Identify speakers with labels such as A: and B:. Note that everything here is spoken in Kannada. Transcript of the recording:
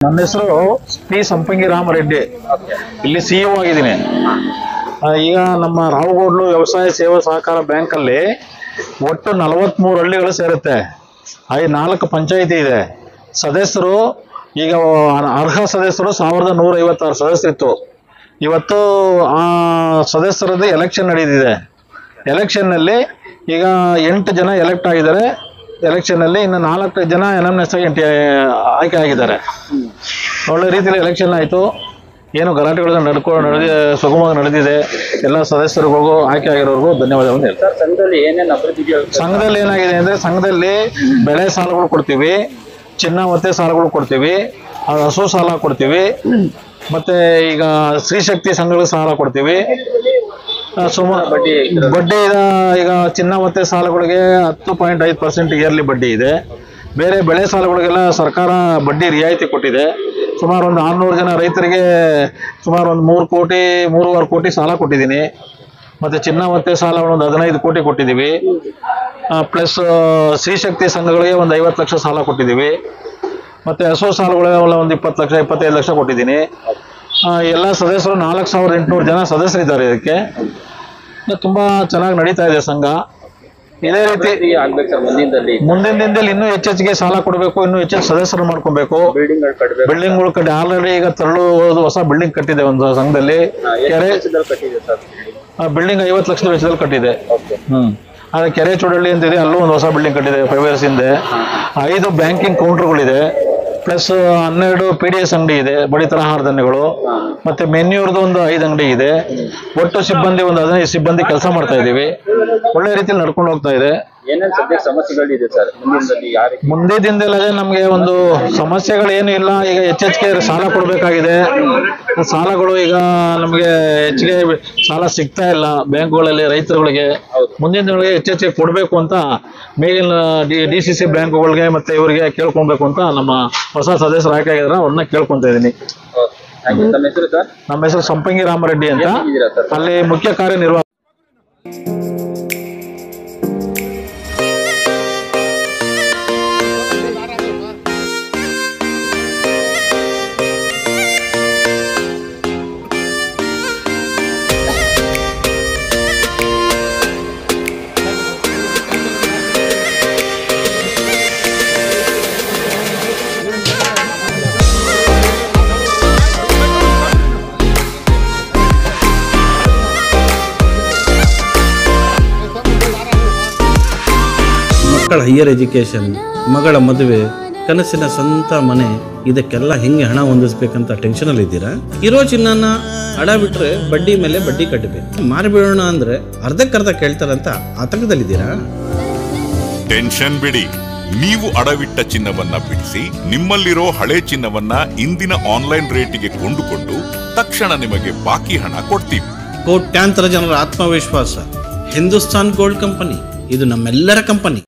A: ನನ್ನ ಹೆಸರು ಪಿ ಸಂಪಂಗಿ ರಾಮರೆಡ್ಡಿ. ಇಲ್ಲಿ ಸಿಇಒ ಆಗಿದ್ದೀನಿ. ಈಗ ನಮ್ಮ ರಾವಗೋಡ್ಲು ವ್ಯವಸಾಯ ಸೇವಾ ಸಹಕಾರ ಬ್ಯಾಂಕಲ್ಲಿ ಒಟ್ಟು 43 ಹಳ್ಳಿಗಳು ಸೇರುತ್ತೆ. 4 ಪಂಚಾಯಿತಿ ಇದೆ. ಸದಸ್ಯರು ಈಗ ಅರ್ಹ ಸದಸ್ಯರು 1156 ಸದಸ್ಯರಿತ್ತು. ಇವತ್ತು ಆ ಸದಸ್ಯರದ್ದು ಎಲೆಕ್ಷನ್ ನಡೆದಿದೆ. ಎಲೆಕ್ಷನ್ನಲ್ಲಿ ಈಗ 8 ಜನ ಎಲೆಕ್ಟ್ ಆಗಿದ್ದಾರೆ. ಎಲೆಕ್ಷನ್ನಲ್ಲಿ ಇನ್ನು 4 ಜನ NMS ಆಯ್ಕೆ ಆಗಿದ್ದಾರೆ. ಒಳ್ಳೆ ರೀತಿಯಲ್ಲಿ ಎಲೆಕ್ಷನ್ ಆಯಿತು. ಏನು ಗಲಾಟೆಗಳು ಸುಗಮವಾಗಿ ನಡೆದಿದೆ. ಎಲ್ಲ ಸದಸ್ಯರಿಗೂ ಆಯ್ಕೆ ಆಗಿರೋರ್ಗೂ ಧನ್ಯವಾದಗಳನ್ನು ಹೇಳ್ತಾರೆ. ಸಂಘದಲ್ಲಿ ಏನಾಗಿದೆ ಅಂದರೆ, ಸಂಘದಲ್ಲಿ ಬೆಳೆ ಸಾಲಗಳು ಕೊಡ್ತೀವಿ, ಚಿನ್ನ ಮತ್ತೆ ಸಾಲಗಳು ಕೊಡ್ತೀವಿ, ಹಸು ಸಾಲ ಕೊಡ್ತೀವಿ, ಮತ್ತೆ ಈಗ ಸ್ತ್ರೀಶಕ್ತಿ ಸಂಘಗಳಿಗೆ ಸಾಲ ಕೊಡ್ತೀವಿ. ಸುಮಾರು ಬಡ್ಡಿ ಈಗ ಚಿನ್ನ ಮತ್ತೆ ಸಾಲಗಳಿಗೆ 10.5% ಇಯರ್ಲಿ ಬಡ್ಡಿ ಇದೆ. ಬೇರೆ ಬೆಳೆ ಸಾಲಗಳಿಗೆಲ್ಲ ಸರ್ಕಾರ ಬಡ್ಡಿ ರಿಯಾಯಿತಿ ಕೊಟ್ಟಿದೆ. ಸುಮಾರು ಒಂದು 600 ಜನ ರೈತರಿಗೆ ಸುಮಾರು ಒಂದು 3.5 ಕೋಟಿ ಸಾಲ ಕೊಟ್ಟಿದ್ದೀನಿ. ಮತ್ತು ಚಿನ್ನ ಮತ್ತೆ ಸಾಲಗಳು ಒಂದು 15 ಕೋಟಿ ಕೊಟ್ಟಿದ್ದೀವಿ. ಪ್ಲಸ್ ಸ್ತ್ರೀಶಕ್ತಿ ಸಂಘಗಳಿಗೆ ಒಂದು 50 ಲಕ್ಷ ಸಾಲ ಕೊಟ್ಟಿದ್ದೀವಿ. ಮತ್ತು ಹಸು ಸಾಲಗಳೆಲ್ಲ ಒಂದು 20 ಲಕ್ಷ 25 ಲಕ್ಷ ಕೊಟ್ಟಿದ್ದೀನಿ. ಎಲ್ಲ ಸದಸ್ಯರು 4800 ಜನ ಸದಸ್ಯರಿದ್ದಾರೆ. ಇದಕ್ಕೆ ತುಂಬ ಚೆನ್ನಾಗಿ ನಡೀತಾ ಇದೆ ಸಂಘ. ಇದೇ ರೀತಿ ಮುಂದಿನ ದಿನದಲ್ಲಿ ಇನ್ನೂ ಹೆಚ್ಚೆಚ್ಚಿಗೆ ಸಾಲ ಕೊಡಬೇಕು, ಇನ್ನೂ ಹೆಚ್ಚೆಚ್ಚು ಸದಸ್ಯರು ಮಾಡ್ಕೊಬೇಕು. ಬಿಲ್ಡಿಂಗ್ಗಳು ಕಟ್ಟಿ ಆಲ್ರೆಡಿ ಈಗ ಹೊಸ ಬಿಲ್ಡಿಂಗ್ ಕಟ್ಟಿದೆ ಒಂದು ಸಂಘದಲ್ಲಿ. ಬಿಲ್ಡಿಂಗ್ 50 ಲಕ್ಷದ ವೆಚ್ಚದಲ್ಲಿ ಕಟ್ಟಿದೆ. ಅದೇ ಕೆರೆ ಚೂಡಳ್ಳಿ ಅಂತಿದೆ, ಅಲ್ಲೂ ಒಂದು ಹೊಸ ಬಿಲ್ಡಿಂಗ್ ಕಟ್ಟಿದೆ 5 years ಹಿಂದೆ. 5 ಬ್ಯಾಂಕಿಂಗ್ ಕೌಂಟರ್ಗಳಿದೆ. ಪ್ಲಸ್ 12 PDS ಅಂಗಡಿ ಇದೆ, ಬಡಿ ತರಹಾರ ಧಾನ್ಯಗಳು. ಮತ್ತೆ ಮೆನ್ಯೂರ್ದು ಒಂದು 5 ಅಂಗಡಿ ಇದೆ. ಒಟ್ಟು ಸಿಬ್ಬಂದಿ ಒಂದು 15 ಸಿಬ್ಬಂದಿ ಕೆಲಸ ಮಾಡ್ತಾ ಇದ್ದೀವಿ. ಒಳ್ಳೆ ರೀತಿಯಲ್ಲಿ ನಡ್ಕೊಂಡು ಹೋಗ್ತಾ ಇದೆ.
B: ಸಮಸ್ಯೆಗಳಿದೆ ಸರ್
A: ಮುಂದೆ ದಿನದಲ್ಲಿ ನಮಗೆ ಒಂದು ಸಮಸ್ಯೆಗಳೇನು ಇಲ್ಲ. ಈಗ ಹೆಚ್ಚೆಚ್ಚಿಗೆ ಸಾಲ ಕೊಡಬೇಕಾಗಿದೆ. ಸಾಲಗಳು ಈಗ ನಮಗೆ ಹೆಚ್ಚಿಗೆ ಸಾಲ ಸಿಗ್ತಾ ಇಲ್ಲ ಬ್ಯಾಂಕ್ಗಳಲ್ಲಿ ರೈತರುಗಳಿಗೆ. ಮುಂದಿನ ದಿನಗಳಿಗೆ ಹೆಚ್ಚೆಚ್ಚಿಗೆ ಕೊಡಬೇಕು ಅಂತ ಮೇಲಿನ DCC ಬ್ಯಾಂಕ್ಗಳಿಗೆ ಮತ್ತೆ ಇವರಿಗೆ ಕೇಳ್ಕೊಬೇಕು ಅಂತ ನಮ್ಮ ಹೊಸ ಸದಸ್ಯರು ಆಯ್ಕೆ ಆಗಿದ್ದಾರೆ. ಅವ್ರನ್ನ ಕೇಳ್ಕೊಂತ ಇದ್ದೀನಿ. ನಮ್ಮ ಹೆಸರು ಸಂಪಂಗಿ ರಾಮರೆಡ್ಡಿ ಅಂತ. ಅಲ್ಲಿ ಮುಖ್ಯ ಕಾರ್ಯನಿರ್ವಾಹಕ.
C: ಮಕ್ಕಳ ಹೈಯರ್ ಎಜುಕೇಷನ್, ಮಗಳ ಮದುವೆ, ಕನಸಿನ ಸ್ವಂತ ಮನೆ, ಇದಕ್ಕೆಲ್ಲ ಹೆಂಗೆ ಹಣ ಹೊಂದಿಸ್ಬೇಕಂತ ಟೆನ್ಷನಲ್ಲಿ ಇದ್ದೀರಾ? ಇರೋ ಚಿನ್ನನ ಅಡ ಬಿಟ್ರೆ ಬಡ್ಡಿ ಮೇಲೆ ಬಡ್ಡಿ ಕಟ್ಟಬೇಕು. ಮಾರಿಬಿಡೋಣ ಅಂದ್ರೆ ಅರ್ಧಕ್ಕರ್ಧ ಕೇಳ್ತಾರಂತ ಆತಂಕದಲ್ಲಿದ್ದೀರಾ?
D: ಟೆನ್ಷನ್ ಬಿಡಿ. ನೀವು ಅಡವಿಟ್ಟ ಚಿನ್ನವನ್ನ ಬಿಡಿಸಿ ನಿಮ್ಮಲ್ಲಿರೋ ಹಳೆ ಚಿನ್ನವನ್ನ ಇಂದಿನ ಆನ್ಲೈನ್ ರೇಟಿಗೆ ಕೊಂಡುಕೊಂಡು ತಕ್ಷಣ ನಿಮಗೆ ಬಾಕಿ ಹಣ ಕೊಡ್ತೀವಿ.
C: ಕೋಟ್ಯಾಂತರ ಜನರ ಆತ್ಮವಿಶ್ವಾಸ ಹಿಂದೂಸ್ತಾನ್ ಗೋಲ್ಡ್ ಕಂಪನಿ. ಇದು ನಮ್ಮೆಲ್ಲರ ಕಂಪನಿ.